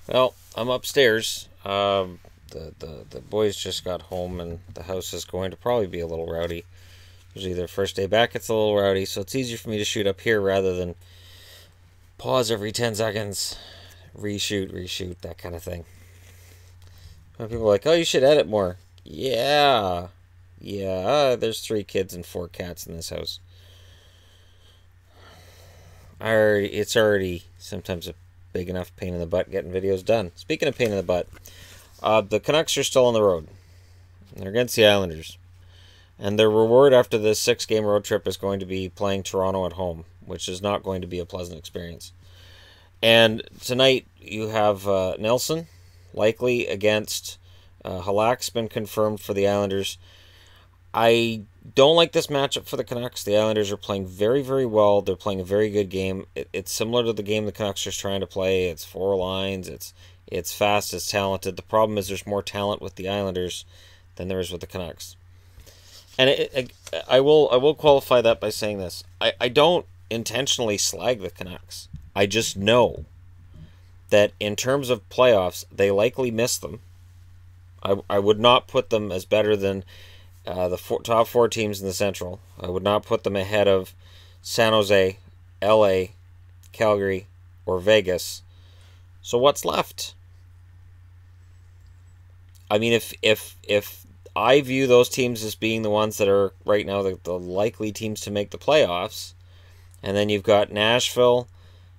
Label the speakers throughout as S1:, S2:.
S1: Well, I'm upstairs. The boys just got home, and the house is going to probably be a little rowdy. Usually their first day back, it's a little rowdy, so it's easier for me to shoot up here rather than pause every 10 seconds, reshoot, that kind of thing. When people are like, oh, you should edit more. Yeah. Yeah, there's 3 kids and 4 cats in this house. It's already sometimes a big enough pain in the butt getting videos done. Speaking of pain in the butt, the Canucks are still on the road. They're against the Islanders. And their reward after this 6-game road trip is going to be playing Toronto at home, which is not going to be a pleasant experience. And tonight you have Nelson, likely against Halak's been confirmed for the Islanders. I don't like this matchup for the Canucks. The Islanders are playing very, very well. They're playing a very good game. It's similar to the game the Canucks are trying to play. It's 4 lines. It's fast. It's talented. The problem is there's more talent with the Islanders than there is with the Canucks. And I will qualify that by saying this. I don't intentionally slag the Canucks. I just know that in terms of playoffs, they likely miss them. I would not put them as better than the top 4 teams in the Central. I would not put them ahead of San Jose, LA, Calgary, or Vegas. So what's left? I mean, if I view those teams as being the ones that are right now the likely teams to make the playoffs, and then you've got Nashville,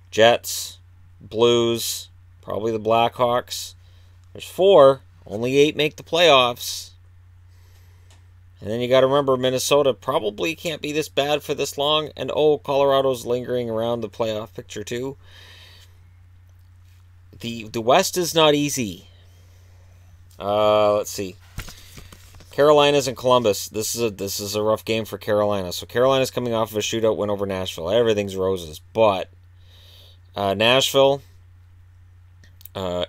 S1: Jets, Blues, probably the Blackhawks. There's 4. Only 8 make the playoffs. And then you got to remember Minnesota probably can't be this bad for this long. And Colorado's lingering around the playoff picture too. The West is not easy. Let's see. Carolina's and Columbus. This is a rough game for Carolina. So Carolina's coming off of a shootout win over Nashville. Everything's roses, but Nashville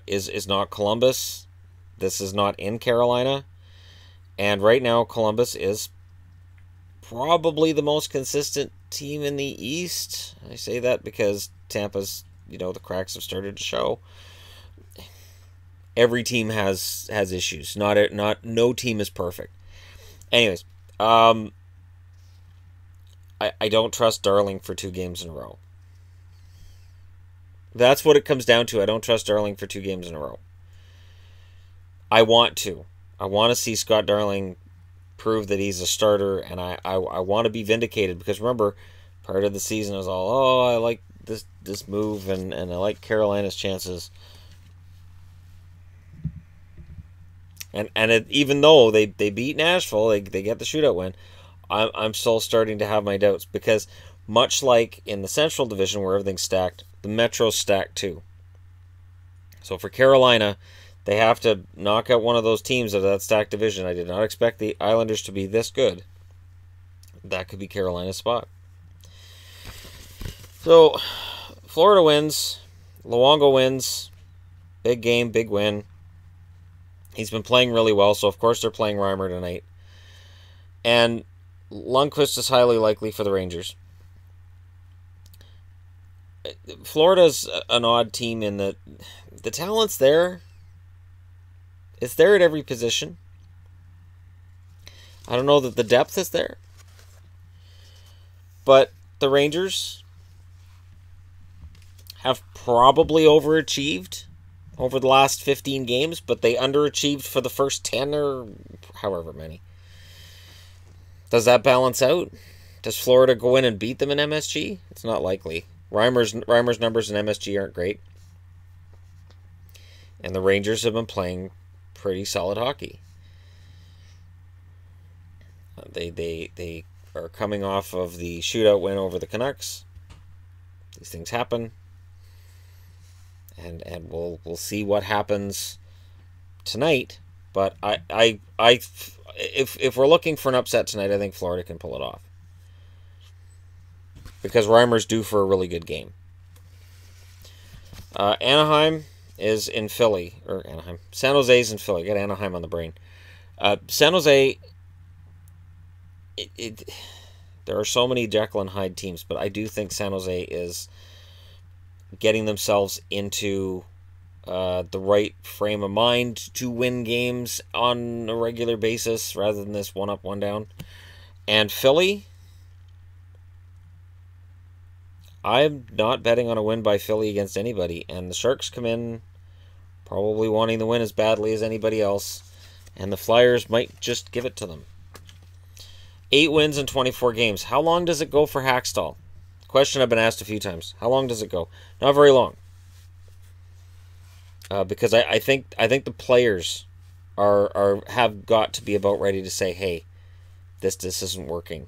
S1: is not Columbus. This is not in Carolina. And right now, Columbus is probably the most consistent team in the East. I say that because Tampa's, the cracks have started to show. Every team has issues. No team is perfect. Anyways, I don't trust Darling for 2 games in a row. That's what it comes down to. I don't trust Darling for 2 games in a row. I want to. I want to see Scott Darling prove that he's a starter, and I want to be vindicated because remember, part of the season I was all, I like this move and I like Carolina's chances. And even though they beat Nashville, they get the shootout win, I'm still starting to have my doubts because much like in the Central Division where everything's stacked, the Metro's stacked too. So for Carolina, they have to knock out one of those teams of that stacked division. I did not expect the Islanders to be this good. That could be Carolina's spot. So, Florida wins. Luongo wins. Big game, big win. He's been playing really well, so of course they're playing Reimer tonight. And Lundqvist is highly likely for the Rangers. Florida's an odd team in that the talent's there. It's there at every position. I don't know that the depth is there. But the Rangers have probably overachieved over the last 15 games, but they underachieved for the first 10 or however many. Does that balance out? Does Florida go in and beat them in MSG? It's not likely. Reimer's numbers in MSG aren't great. And the Rangers have been playing pretty solid hockey. They are coming off of the shootout win over the Canucks. These things happen, and we'll see what happens tonight. But if we're looking for an upset tonight, I think Florida can pull it off because Reimer's due for a really good game. Anaheim is in Philly, or Anaheim. San Jose's in Philly. Got Anaheim on the brain. San Jose, there are so many Jekyll and Hyde teams, but I do think San Jose is getting themselves into the right frame of mind to win games on a regular basis rather than this one up, one down. And Philly, I'm not betting on a win by Philly against anybody. And the Sharks come in probably wanting the win as badly as anybody else. And the Flyers might just give it to them. 8 wins in 24 games. How long does it go for Hackstall? Question I've been asked a few times. How long does it go? Not very long. Because I think the players have got to be about ready to say, hey, this isn't working.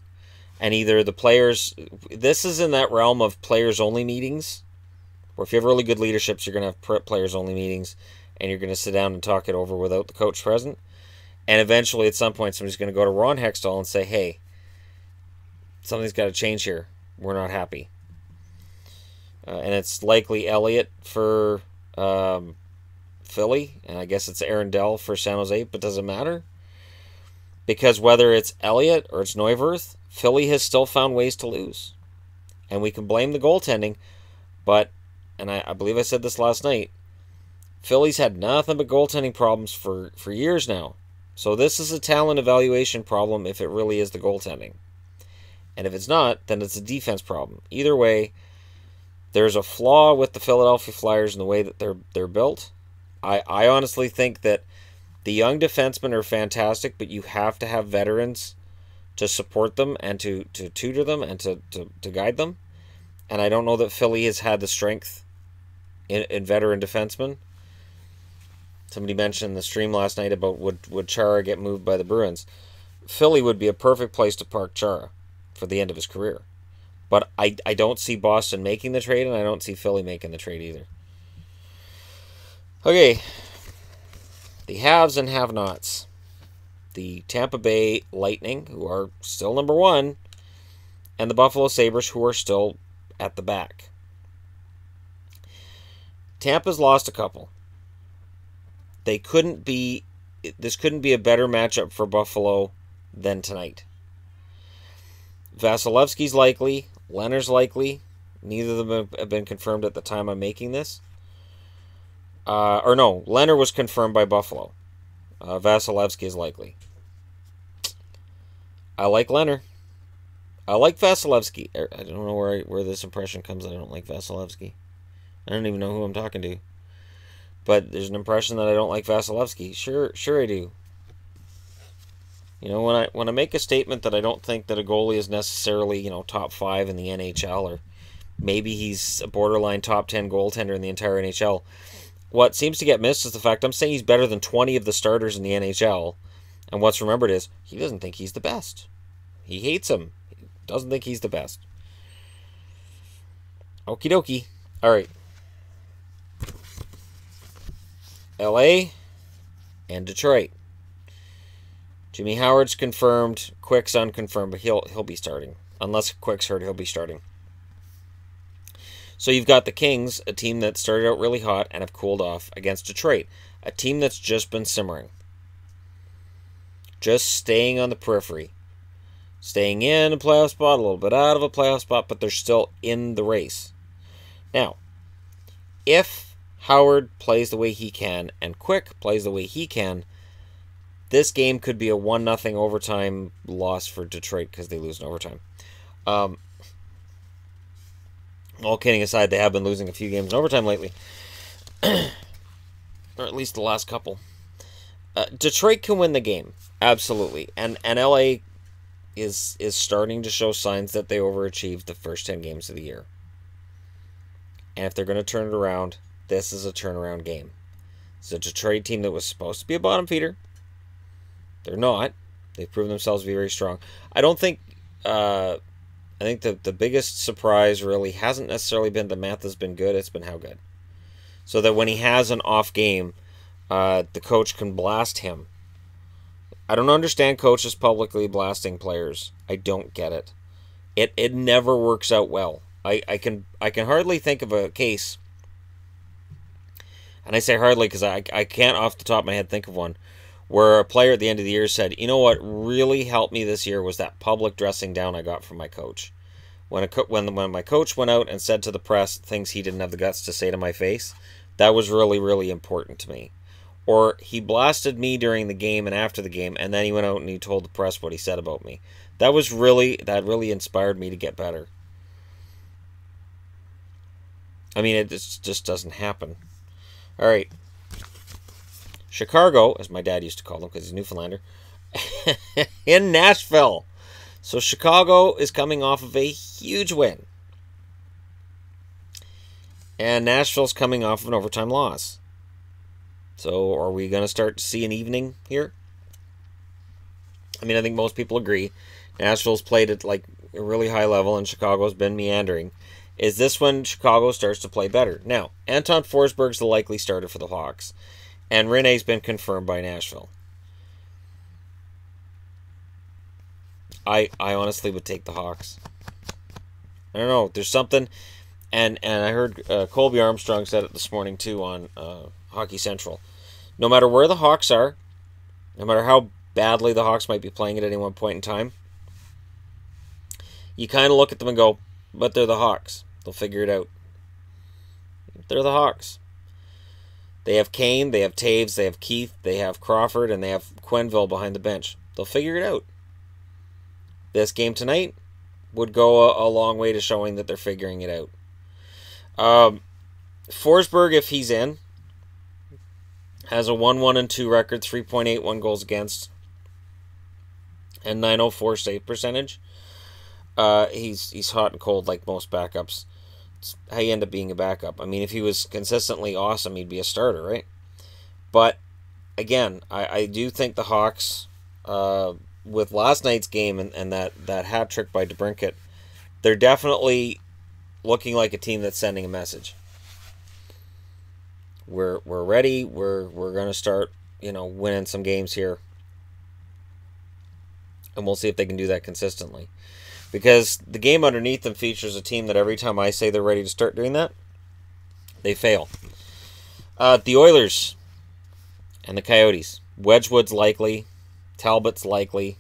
S1: And either the players, this is in that realm of players only meetings, where if you have really good leaderships, you're going to have players only meetings, and you're going to sit down and talk it over without the coach present. And eventually, at some point, somebody's going to go to Ron Hextall and say, hey, something's got to change here. We're not happy. And it's likely Elliott for Philly, and I guess it's Aaron Dell for San Jose, but does it matter? Because whether it's Elliott or it's Neuwirth, Philly has still found ways to lose. And we can blame the goaltending, but, and I believe I said this last night, Philly's had nothing but goaltending problems for years now. So this is a talent evaluation problem if it really is the goaltending. And if it's not, then it's a defense problem. Either way, there's a flaw with the Philadelphia Flyers in the way that they're built. I honestly think that the young defensemen are fantastic, but you have to have veterans to support them and to tutor them and to guide them. And I don't know that Philly has had the strength in veteran defensemen. Somebody mentioned in the stream last night about would Chara get moved by the Bruins. Philly would be a perfect place to park Chara for the end of his career. But I don't see Boston making the trade, and I don't see Philly making the trade either. Okay, the haves and have-nots. The Tampa Bay Lightning, who are still number 1, and the Buffalo Sabres, who are still at the back. Tampa's lost a couple. This couldn't be a better matchup for Buffalo than tonight. Vasilevsky's likely. Leonard's likely. Neither of them have been confirmed at the time I'm making this. Leonard was confirmed by Buffalo. Vasilevsky is likely. I like Leonard. I like Vasilevsky. I don't know where this impression comes that I don't like Vasilevsky. I don't even know who I'm talking to. But there's an impression that I don't like Vasilevsky. Sure I do. You know, when I make a statement that I don't think that a goalie is necessarily, top 5 in the NHL, or maybe he's a borderline top 10 goaltender in the entire NHL, what seems to get missed is the fact I'm saying he's better than 20 of the starters in the NHL, and what's remembered is he doesn't think he's the best. He hates him. He doesn't think he's the best. Okie dokie. All right. LA and Detroit. Jimmy Howard's confirmed. Quick's unconfirmed, but he'll be starting. Unless Quick's hurt, he'll be starting. So you've got the Kings, a team that started out really hot and have cooled off, against Detroit, a team that's just been simmering. Just staying on the periphery. Staying in a playoff spot, a little bit out of a playoff spot, but they're still in the race. Now, if Howard plays the way he can and Quick plays the way he can, this game could be a 1-0 overtime loss for Detroit because they lose in overtime. All kidding aside, they have been losing a few games in overtime lately. Or at least the last couple. Detroit can win the game. Absolutely. And LA is starting to show signs that they overachieved the first 10 games of the year. And if they're going to turn it around, this is a turnaround game. It's a Detroit team that was supposed to be a bottom feeder. They're not. They've proven themselves to be very strong. I think the biggest surprise really hasn't necessarily been the math has been good. It's been how good. So that when he has an off game, the coach can blast him. I don't understand coaches publicly blasting players. I don't get it. It never works out well. I can hardly think of a case, and I say hardly because I can't off the top of my head think of one, where a player at the end of the year said, you know what really helped me this year was that public dressing down I got from my coach. When my coach went out and said to the press things he didn't have the guts to say to my face, That was really, really important to me. Or he blasted me during the game and after the game, and then he went out and he told the press what he said about me. That really inspired me to get better. I mean, it just doesn't happen. All right. Chicago, as my dad used to call them because he's a Newfoundlander, in Nashville. So Chicago is coming off of a huge win. And Nashville's coming off of an overtime loss. So are we going to start to see an evening here? I mean, I think most people agree. Nashville's played at like a really high level and Chicago's been meandering. Is this when Chicago starts to play better? Now, Anton Forsberg's the likely starter for the Hawks. And Rene's been confirmed by Nashville. I honestly would take the Hawks. I don't know. There's something... And I heard Colby Armstrong said it this morning too on Hockey Central. No matter where the Hawks are, no matter how badly the Hawks might be playing at any one point in time, you kind of look at them and go, but they're the Hawks. They'll figure it out. They're the Hawks. They have Kane, they have Taves, they have Keith, they have Crawford, and they have Quenneville behind the bench. They'll figure it out. This game tonight would go a long way to showing that they're figuring it out. Forsberg, if he's in, has a 1-1-2 record, 3.81 goals against, and 904 save percentage. He's hot and cold like most backups. It's how you end up being a backup. I mean, if he was consistently awesome, he'd be a starter, right? But again, I do think the Hawks, with last night's game and that hat trick by DeBrincat, they're definitely looking like a team that's sending a message. We're ready. We're going to start, winning some games here. And we'll see if they can do that consistently. Because the game underneath them features a team that every time I say they're ready to start doing that, they fail. The Oilers and the Coyotes. Wedgwood's likely. Talbot's likely.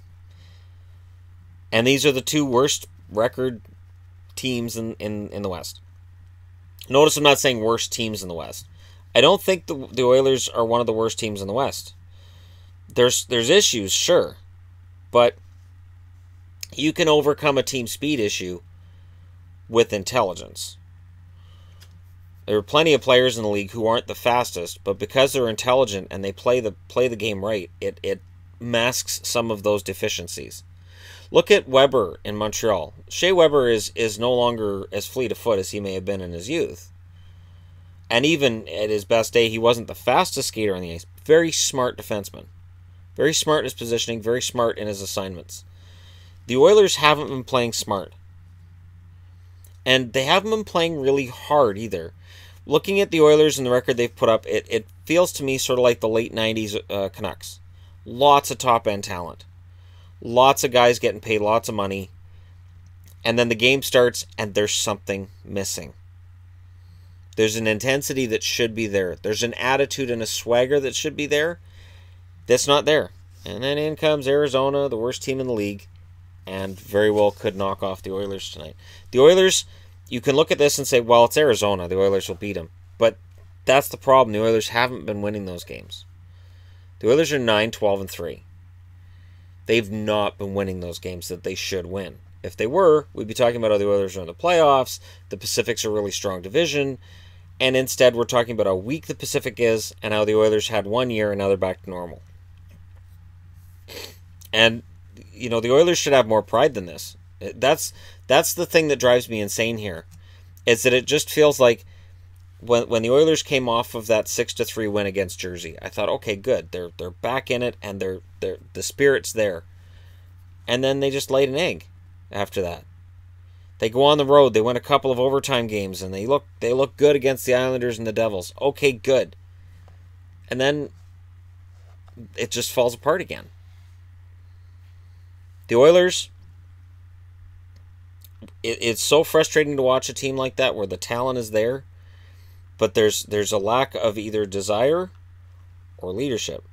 S1: And these are the two worst record teams in the West. Notice I'm not saying worst teams in the West. I don't think the Oilers are one of the worst teams in the West. There's issues, sure. But you can overcome a team speed issue with intelligence. There are plenty of players in the league who aren't the fastest, but because they're intelligent and they play the game right, it masks some of those deficiencies. Look at Weber in Montreal. Shea Weber is no longer as fleet of foot as he may have been in his youth. And even at his best day, he wasn't the fastest skater on the ice. Very smart defenseman. Very smart in his positioning, very smart in his assignments. The Oilers haven't been playing smart. And they haven't been playing really hard either. Looking at the Oilers and the record they've put up, it feels to me sort of like the late 90s Canucks. Lots of top-end talent. Lots of guys getting paid lots of money. And then the game starts and there's something missing. There's an intensity that should be there. There's an attitude and a swagger that should be there that's not there. And then in comes Arizona, the worst team in the league, and very well could knock off the Oilers tonight. The Oilers, you can look at this and say, well, it's Arizona. The Oilers will beat them. But that's the problem. The Oilers haven't been winning those games. The Oilers are 9-12-3. They've not been winning those games that they should win. If they were, we'd be talking about how the Oilers are in the playoffs, the Pacific's a really strong division, and instead we're talking about how weak the Pacific is and how the Oilers had 1 year and now they're back to normal. And, the Oilers should have more pride than this. That's the thing that drives me insane here, is that it just feels like when the Oilers came off of that 6-3 win against Jersey, I thought, okay, good, they're back in it and the spirit's there. And then they just laid an egg after that. They go on the road, they win a couple of overtime games, and they look good against the Islanders and the Devils. Okay, good. And then it just falls apart again. The Oilers, it's so frustrating to watch a team like that where the talent is there, but there's a lack of either desire or leadership.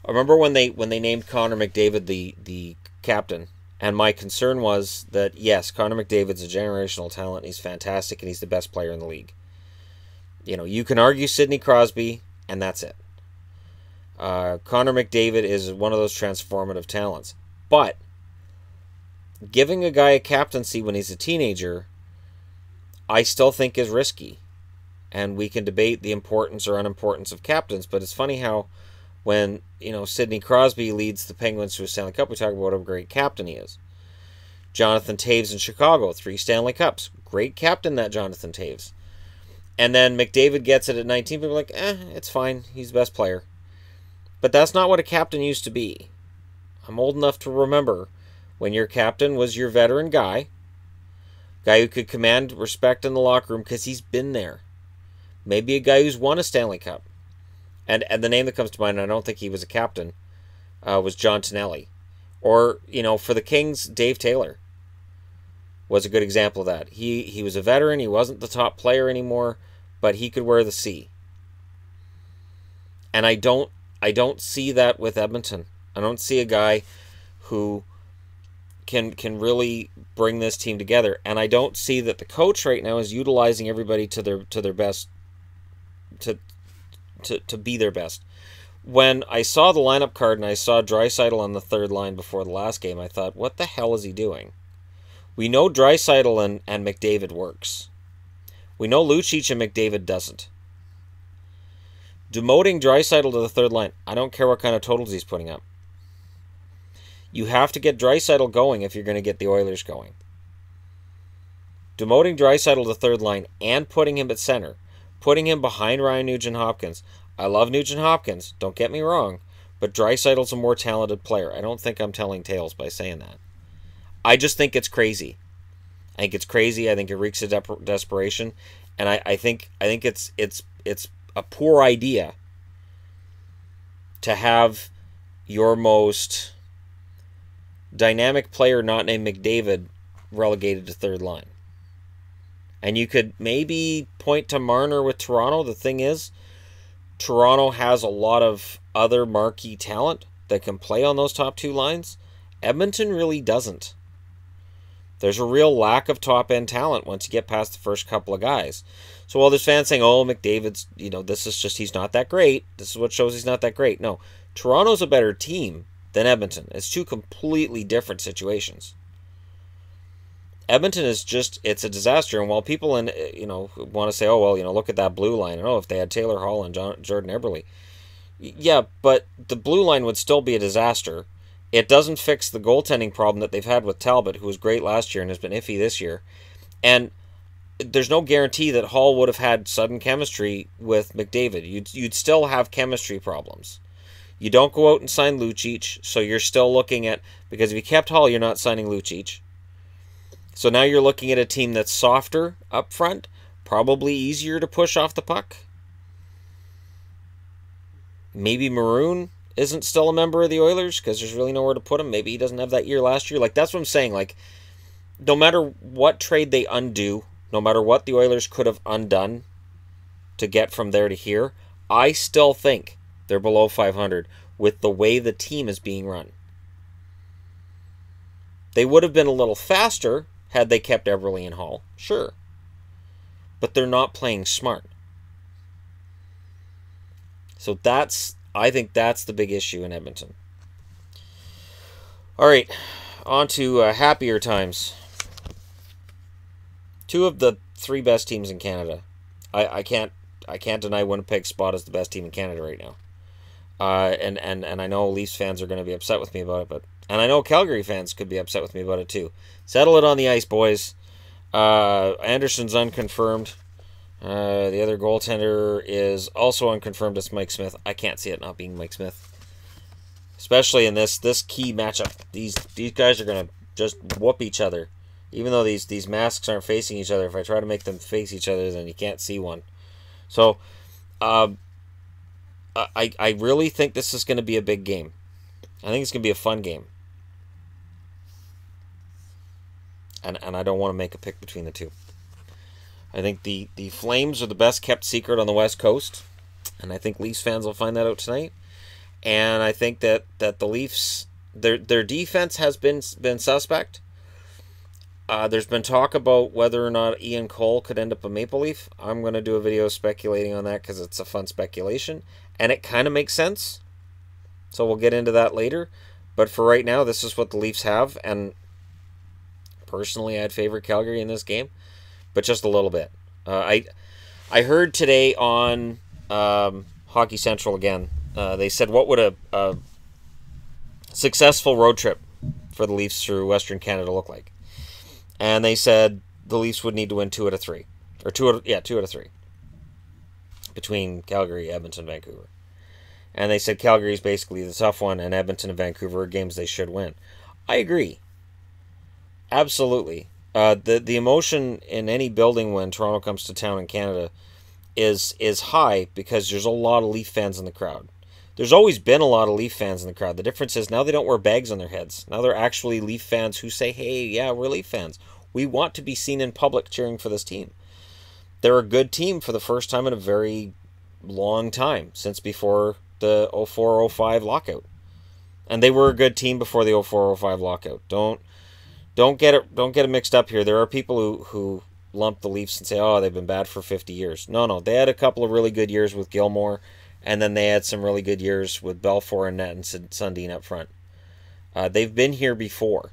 S1: I remember when they named Connor McDavid the captain, and my concern was that, yes, Connor McDavid's a generational talent, he's fantastic, and he's the best player in the league. You can argue Sidney Crosby, and that's it. Connor McDavid is one of those transformative talents. But giving a guy a captaincy when he's a teenager, I still think is risky. And we can debate the importance or unimportance of captains, but it's funny how when, Sidney Crosby leads the Penguins to a Stanley Cup, we talk about what a great captain he is. Jonathan Toews in Chicago, 3 Stanley Cups. Great captain, that Jonathan Toews. And then McDavid gets it at 19. People are like, it's fine. He's the best player. But that's not what a captain used to be. I'm old enough to remember when your captain was your veteran guy who could command respect in the locker room because he's been there. Maybe a guy who's won a Stanley Cup. And the name that comes to mind, and I don't think he was a captain, was John Tonelli. Or, for the Kings, Dave Taylor was a good example of that. He was a veteran. He wasn't the top player anymore, but he could wear the C. And I don't see that with Edmonton. I don't see a guy who can really bring this team together. And I don't see that the coach right now is utilizing everybody to their best, to be their best. When I saw the lineup card and I saw Draisaitl on the third line before the last game, I thought, what the hell is he doing? We know Draisaitl and McDavid works. We know Lucic and McDavid doesn't. Demoting Draisaitl to the third line, I don't care what kind of totals he's putting up. You have to get Draisaitl going if you're going to get the Oilers going. Demoting Draisaitl to the third line and putting him at center, putting him behind Ryan Nugent-Hopkins. I love Nugent-Hopkins, don't get me wrong, but Draisaitl's a more talented player. I don't think I'm telling tales by saying that. I just think it's crazy. I think it's crazy. I think it reeks of desperation, and I think it's a poor idea to have your most dynamic player not named McDavid relegated to third line. And you could maybe point to Marner with Toronto. The thing is, Toronto has a lot of other marquee talent that can play on those top 2 lines. Edmonton really doesn't. There's a real lack of top-end talent once you get past the first couple of guys. So while there's fans saying, oh, McDavid's, this is just, he's not that great. This is what shows he's not that great. No, Toronto's a better team than Edmonton. It's 2 completely different situations. Edmonton is just, it's a disaster. And while people want to say, oh, well, look at that blue line. And, if they had Taylor Hall and Jordan Eberle. Yeah, but the blue line would still be a disaster. It doesn't fix the goaltending problem that they've had with Talbot, who was great last year and has been iffy this year. And there's no guarantee that Hall would have had sudden chemistry with McDavid. You'd still have chemistry problems. You don't go out and sign Lucic, so you're still looking at, because if you kept Hall, you're not signing Lucic. So now you're looking at a team that's softer up front, probably easier to push off the puck. Maybe Maroon isn't still a member of the Oilers because there's really nowhere to put him. Maybe he doesn't have that year last year. That's what I'm saying. No matter what trade they undo, no matter what the Oilers could have undone to get from there to here, I still think they're below 500 with the way the team is being run. They would have been a little faster had they kept Eberle and Hall, sure. But they're not playing smart. So I think that's the big issue in Edmonton. All right, on to happier times. 2 of the 3 best teams in Canada. I can't deny Winnipeg's spot as the best team in Canada right now. And I know Leafs fans are going to be upset with me about it, and I know Calgary fans could be upset with me about it too. Settle it on the ice, boys. Anderson's unconfirmed. The other goaltender is also unconfirmed. It's Mike Smith. I can't see it not being Mike Smith, especially in this key matchup. These guys are going to just whoop each other, even though these masks aren't facing each other. If I try to make them face each other, then you can't see one. So, I really think this is going to be a big game. I think it's going to be a fun game. And I don't want to make a pick between the 2. I think the Flames are the best kept secret on the West Coast. And I think Leafs fans will find that out tonight. And I think that the Leafs, their defense has been suspect. There's been talk about whether or not Ian Cole could end up a Maple Leaf. I'm going to do a video speculating on that because it's a fun speculation. And it kind of makes sense. So we'll get into that later. But for right now, this is what the Leafs have. And personally, I'd favor Calgary in this game. But just a little bit. I heard today on Hockey Central again. They said, what would a successful road trip for the Leafs through Western Canada look like? And they said the Leafs would need to win 2 out of 3. Or 2 out of 3. Between Calgary, Edmonton, Vancouver. And they said Calgary is basically the tough one, and Edmonton and Vancouver are games they should win. I agree. Absolutely. The emotion in any building when Toronto comes to town in Canada is high because there's a lot of Leaf fans in the crowd. There's always been a lot of Leaf fans in the crowd. The difference is now they don't wear bags on their heads. Now they're actually Leaf fans who say, hey, yeah, we're Leaf fans. We want to be seen in public cheering for this team. They're a good team for the first time in a very long time, since before the 04-05 lockout. And they were a good team before the 04-05 lockout. Don't get it mixed up here. There are people who lump the Leafs and say, oh, they've been bad for 50 years. No, they had a couple of really good years with Gilmore, and then they had some really good years with Belfour and Net and Sundin up front. They've been here before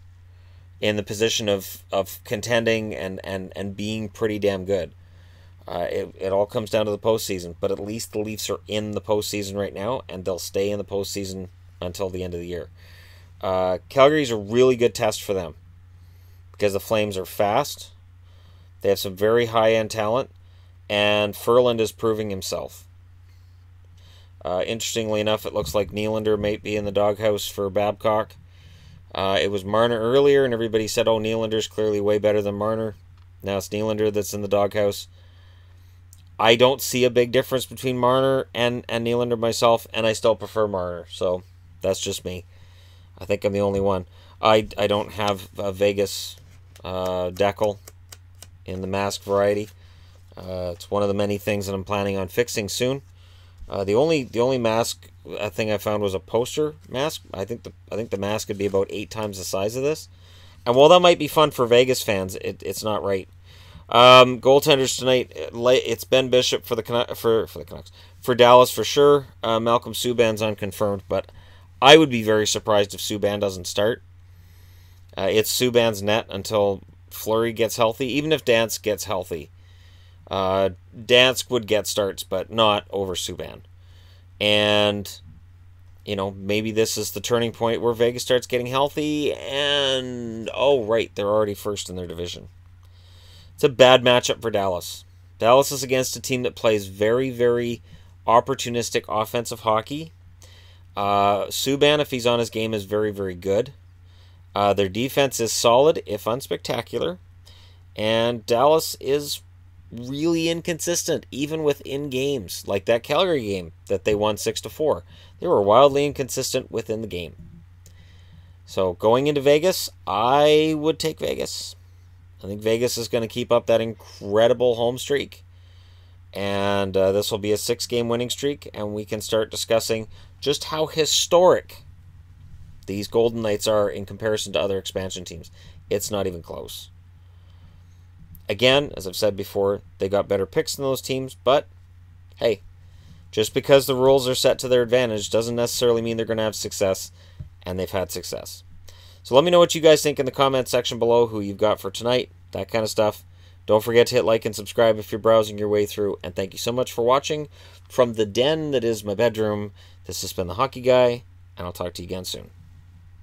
S1: in the position of contending and being pretty damn good. It all comes down to the postseason, but at least the Leafs are in the postseason right now, and they'll stay in the postseason until the end of the year. Calgary's a really good test for them because the Flames are fast. They have some very high-end talent, and Ferland is proving himself. Interestingly enough, it looks like Nylander might be in the doghouse for Babcock. It was Marner earlier, and everybody said, oh, Nylander's clearly way better than Marner. Now it's Nylander that's in the doghouse. I don't see a big difference between Marner and Nylander myself, and I still prefer Marner. So that's just me. I think I'm the only one. I don't have a Vegas decal in the mask variety. It's one of the many things that I'm planning on fixing soon. The only mask thing I found was a poster mask. I think the mask could be about 8 times the size of this. And while that might be fun for Vegas fans, it's not right. Goaltenders tonight, it's Ben Bishop for the Canucks. For Dallas for sure. Malcolm Subban's unconfirmed, but I would be very surprised if Subban doesn't start. It's Subban's net until Fleury gets healthy. Even if Dansk gets healthy, Dansk would get starts, but not over Subban. And maybe this is the turning point where Vegas starts getting healthy, and oh right, they're already first in their division. It's a bad matchup for Dallas. Dallas is against a team that plays very, very opportunistic offensive hockey. Subban, if he's on his game, is very, very good. Their defense is solid, if unspectacular. And Dallas is really inconsistent, even within games. Like that Calgary game that they won 6-4. They were wildly inconsistent within the game. So going into Vegas, I would take Vegas. I think Vegas is going to keep up that incredible home streak. And this will be a 6-game winning streak. And we can start discussing just how historic these Golden Knights are in comparison to other expansion teams. It's not even close. Again, as I've said before, they got better picks than those teams. But, hey, just because the rules are set to their advantage doesn't necessarily mean they're going to have success. And they've had success. So let me know what you guys think in the comment section below, who you've got for tonight, that kind of stuff. Don't forget to hit like and subscribe if you're browsing your way through. And thank you so much for watching from the den that is my bedroom. This has been The Hockey Guy, and I'll talk to you again soon.